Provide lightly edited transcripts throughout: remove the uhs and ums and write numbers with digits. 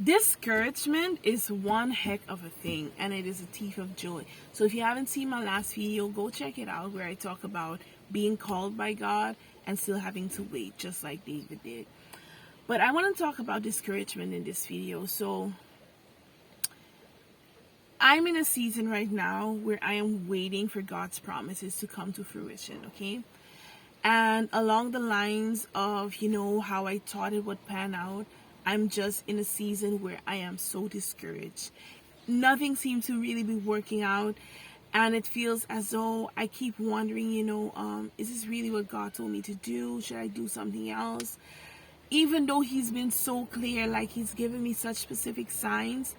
Discouragement is one heck of a thing, and it is a thief of joy. So if you haven't seen my last video, go check it out where I talk about being called by God and still having to wait, just like David did. But I want to talk about discouragement in this video. So I'm in a season right now where I am waiting for God's promises to come to fruition, okay? And along the lines of, how I thought it would pan out, I'm just in a season where I am so discouraged. Nothing seems to really be working out. And it feels as though I keep wondering, is this really what God told me to do? Should I do something else? Even though He's been so clear, like He's given me such specific signs,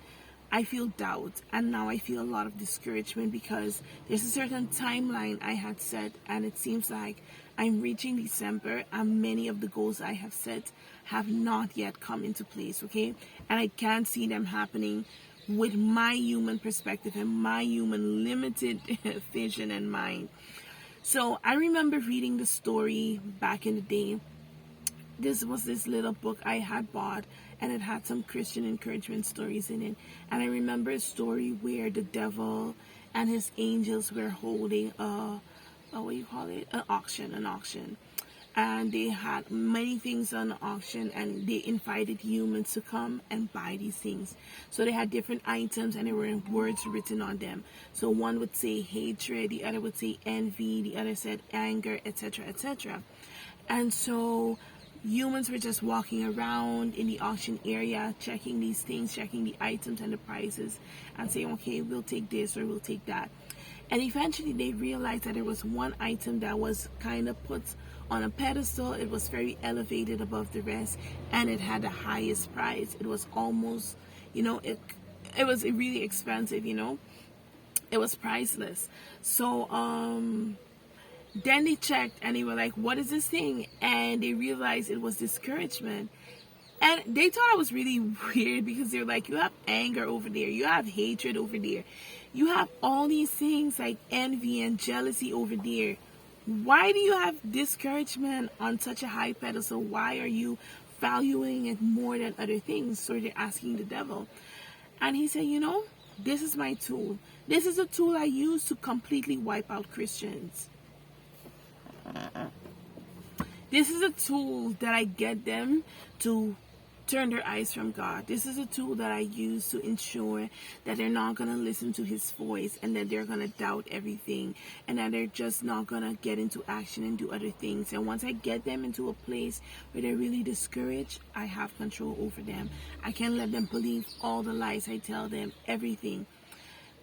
I feel doubt. And now I feel a lot of discouragement because there's a certain timeline I had set, and it seems like I'm reaching December and many of the goals I have set have not yet come into place, okay? And I can't see them happening with my human perspective and my human limited vision and mind. So I remember reading the story back in the day. This was this little book I had bought, and it had some Christian encouragement stories in it. And I remember a story where the devil and his angels were holding an auction. And they had many things on the auction, and they invited humans to come and buy these things. So they had different items, and there were words written on them. So one would say hatred, the other would say envy, the other said anger, etc., etc. And so humans were just walking around in the auction area, checking these things, checking the items and the prices, and saying, okay, we'll take this or we'll take that. And eventually they realized that there was one item that was kind of put on a pedestal. It was very elevated above the rest, and it had the highest price. It was almost, it was really expensive, It was priceless. So, then they checked and they were like, what is this thing? And they realized it was discouragement. And they thought it was really weird because they're like, you have anger over there, you have hatred over there, you have all these things like envy and jealousy over there. Why do you have discouragement on such a high pedestal? Why are you valuing it more than other things? So they're asking the devil. And he said, this is my tool. This is a tool I use to completely wipe out Christians. This is a tool that I get them to turn their eyes from God. This is a tool that I use to ensure that they're not going to listen to His voice, and that they're going to doubt everything, and that they're just not going to get into action and do other things. And once I get them into a place where they're really discouraged, I have control over them. I can't let them believe all the lies I tell them, everything.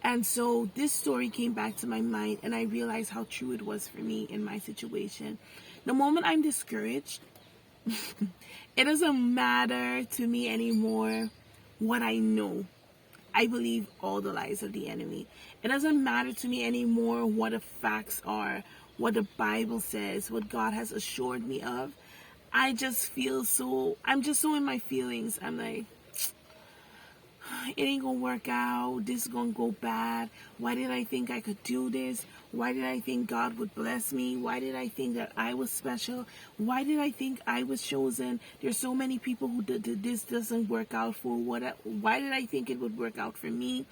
And so this story came back to my mind, and I realized how true it was for me in my situation. The moment I'm discouraged, it doesn't matter to me anymore what I know. I believe all the lies of the enemy. It doesn't matter to me anymore what the facts are, what the Bible says, what God has assured me of. I'm just so in my feelings. I'm like, it ain't gonna work out. This is gonna go bad. Why did I think I could do this? Why did I think God would bless me? Why did I think that I was special? Why did I think I was chosen? There's so many people who this doesn't work out for. Why did I think it would work out for me?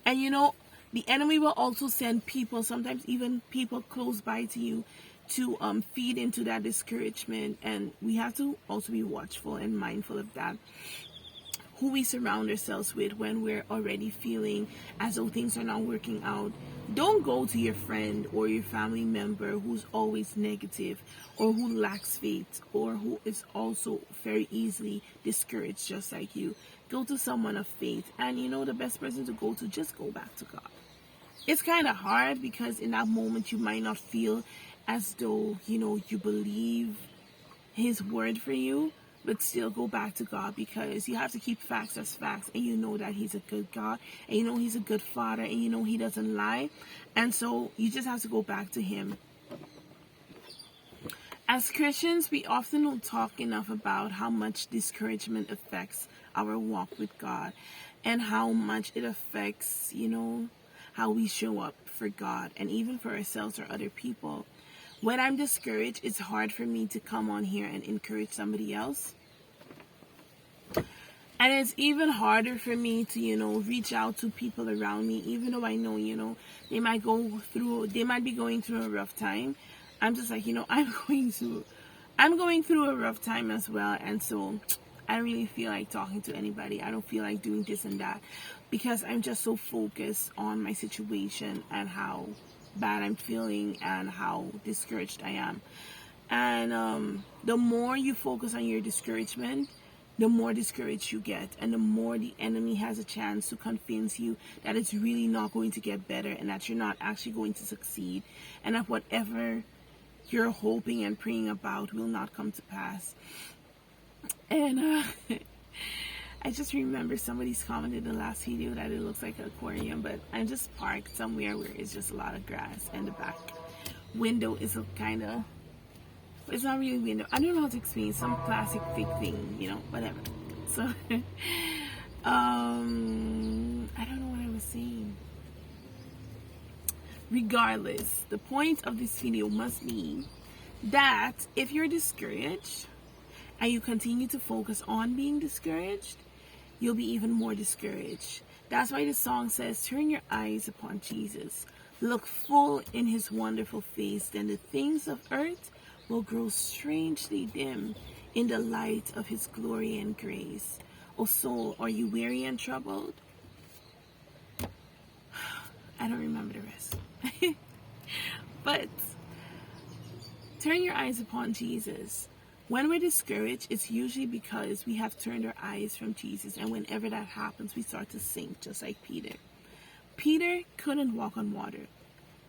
And the enemy will also send people, sometimes even people close by to you, to feed into that discouragement. And we have to also be watchful and mindful of that. Who we surround ourselves with when we're already feeling as though things are not working out. Don't go to your friend or your family member who's always negative, or who lacks faith, or who is also very easily discouraged just like you. Go to someone of faith, and the best person to go to, just go back to God. It's kind of hard because in that moment you might not feel as though you believe His word for you, but still go back to God, because you have to keep facts as facts, and that He's a good God, and He's a good Father, and He doesn't lie. And so you just have to go back to Him. As Christians, we often don't talk enough about how much discouragement affects our walk with God, and how much it affects, how we show up for God and even for ourselves or other people. When I'm discouraged, it's hard for me to come on here and encourage somebody else. And it's even harder for me to, reach out to people around me, even though I know, they might be going through a rough time. I'm just like, I'm going through a rough time as well. And so I don't really feel like talking to anybody. I don't feel like doing this and that, because I'm just so focused on my situation and how bad I'm feeling and how discouraged I am. And the more you focus on your discouragement, the more discouraged you get, and the more the enemy has a chance to convince you that it's really not going to get better, and that you're not actually going to succeed, and that whatever you're hoping and praying about will not come to pass. And I just remember somebody's commented in the last video that it looks like an aquarium, but I'm just parked somewhere where it's just a lot of grass, and the back window is a kind of, it's not really window. I don't know how to explain, some plastic fake thing, whatever. So, I don't know what I was saying. Regardless, the point of this video must be that if you're discouraged and you continue to focus on being discouraged, you'll be even more discouraged. That's why the song says, turn your eyes upon Jesus. Look full in his wonderful face, then the things of earth will grow strangely dim in the light of his glory and grace. O soul, are you weary and troubled? I don't remember the rest. But turn your eyes upon Jesus. When we're discouraged, it's usually because we have turned our eyes from Jesus. And whenever that happens, we start to sink, just like Peter. Peter couldn't walk on water.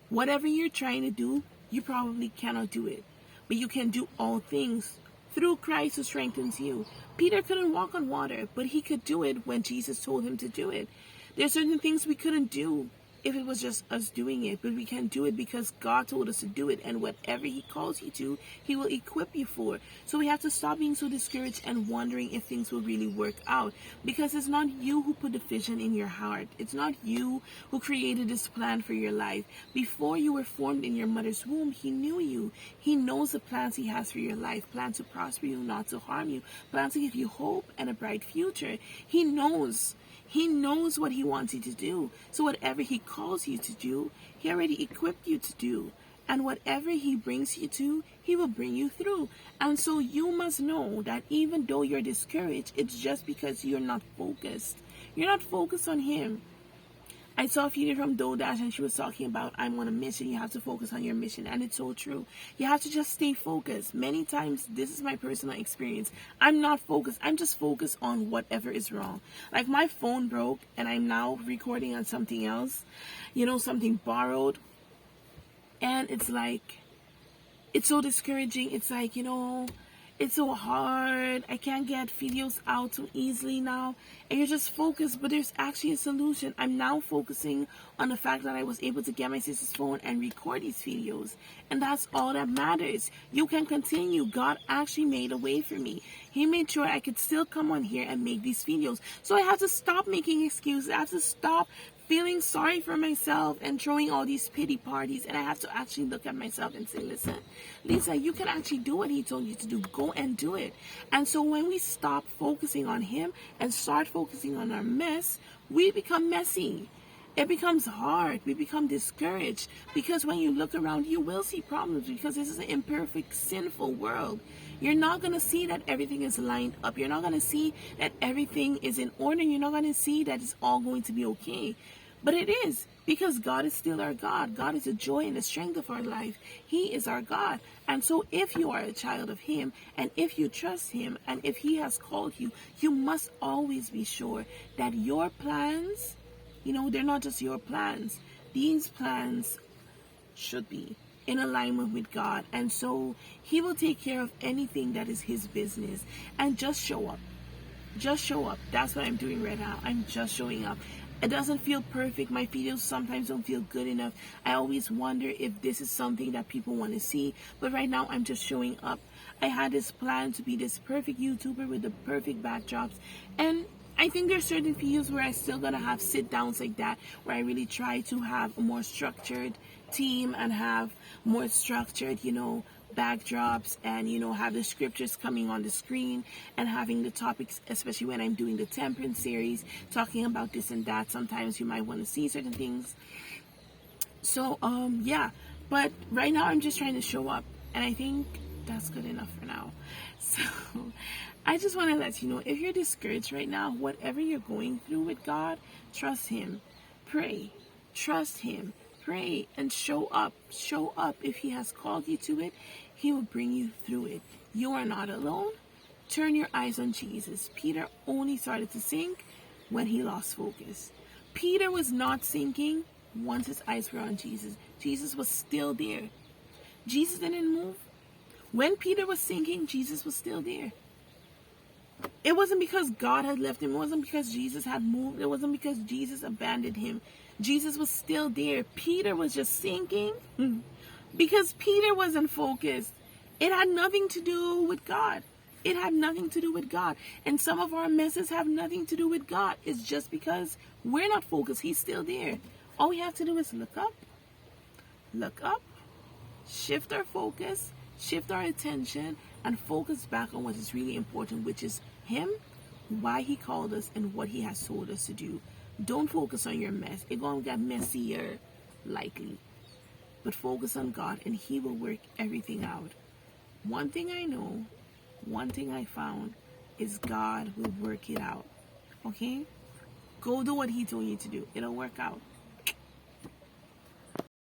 Whatever you're trying to do, you probably cannot do it. But you can do all things through Christ who strengthens you. Peter couldn't walk on water, but he could do it when Jesus told him to do it. There are certain things we couldn't do if it was just us doing it, but we can do it because God told us to do it, and whatever he calls you to, he will equip you for. So we have to stop being so discouraged and wondering if things will really work out, because it's not you who put the vision in your heart. It's not you who created this plan for your life. Before you were formed in your mother's womb, he knew you. He knows the plans he has for your life, plans to prosper you, not to harm you, plans to give you hope and a bright future. He knows what he wants you to do. So whatever he calls you to do, he already equipped you to do. And whatever he brings you to, he will bring you through. And so you must know that even though you're discouraged, it's just because you're not focused. You're not focused on him. I saw a video from Dodash, and she was talking about, I'm on a mission. You have to focus on your mission. And it's so true. You have to just stay focused. Many times, this is my personal experience. I'm not focused. I'm just focused on whatever is wrong. Like, my phone broke, and I'm now recording on something else. Something borrowed. And it's like, it's so discouraging. It's like, it's so hard. I can't get videos out so easily now. And you're just focused, but there's actually a solution. I'm now focusing on the fact that I was able to get my sister's phone and record these videos. And that's all that matters. You can continue. God actually made a way for me. He made sure I could still come on here and make these videos. So I have to stop making excuses. I have to stop feeling sorry for myself and throwing all these pity parties, and I have to actually look at myself and say, listen, Lisa, you can actually do what he told you to do. Go and do it. And so when we stop focusing on him and start focusing on our mess, we become messy. It becomes hard. We become discouraged, because when you look around, you will see problems, because this is an imperfect, sinful world. You're not going to see that everything is lined up. You're not going to see that everything is in order. You're not going to see that it's all going to be okay. But it is, because God is still our God. God is the joy and the strength of our life. He is our God. And so if you are a child of him, and if you trust him, and if he has called you, you must always be sure that your plans, they're not just your plans. These plans should be in alignment with God. And so he will take care of anything that is his business. And just show up. Just show up. That's what I'm doing right now. I'm just showing up. It doesn't feel perfect. My videos sometimes don't feel good enough. I always wonder if this is something that people want to see. But right now, I'm just showing up. I had this plan to be this perfect YouTuber with the perfect backdrops. And I think there's certain videos where I still gotta have sit downs like that, where I really try to have a more structured team and have more structured, backdrops and, have the scriptures coming on the screen and having the topics, especially when I'm doing the temperance series, talking about this and that. Sometimes you might want to see certain things. So, yeah. But right now I'm just trying to show up. And I think that's good enough for now. So, I just want to let you know, if you're discouraged right now, whatever you're going through with God, trust Him. Pray. Trust Him. Pray and show up. Show up. If He has called you to it, He will bring you through it. You are not alone. Turn your eyes on Jesus. Peter only started to sink when he lost focus. Peter was not sinking once his eyes were on Jesus. Jesus was still there. Jesus didn't move. When Peter was sinking, Jesus was still there. It wasn't because God had left him. It wasn't because Jesus had moved. It wasn't because Jesus abandoned him. Jesus was still there. Peter was just sinking because Peter wasn't focused. It had nothing to do with God. It had nothing to do with God. And some of our messes have nothing to do with God. It's just because we're not focused. He's still there. All we have to do is look up, shift our focus, shift our attention, and focus back on what is really important, which is Him, why He called us, and what He has told us to do. Don't focus on your mess. It's going to get messier, likely. But focus on God, and He will work everything out. One thing I know, one thing I found, is God will work it out. Okay? Go do what He told you to do. It'll work out.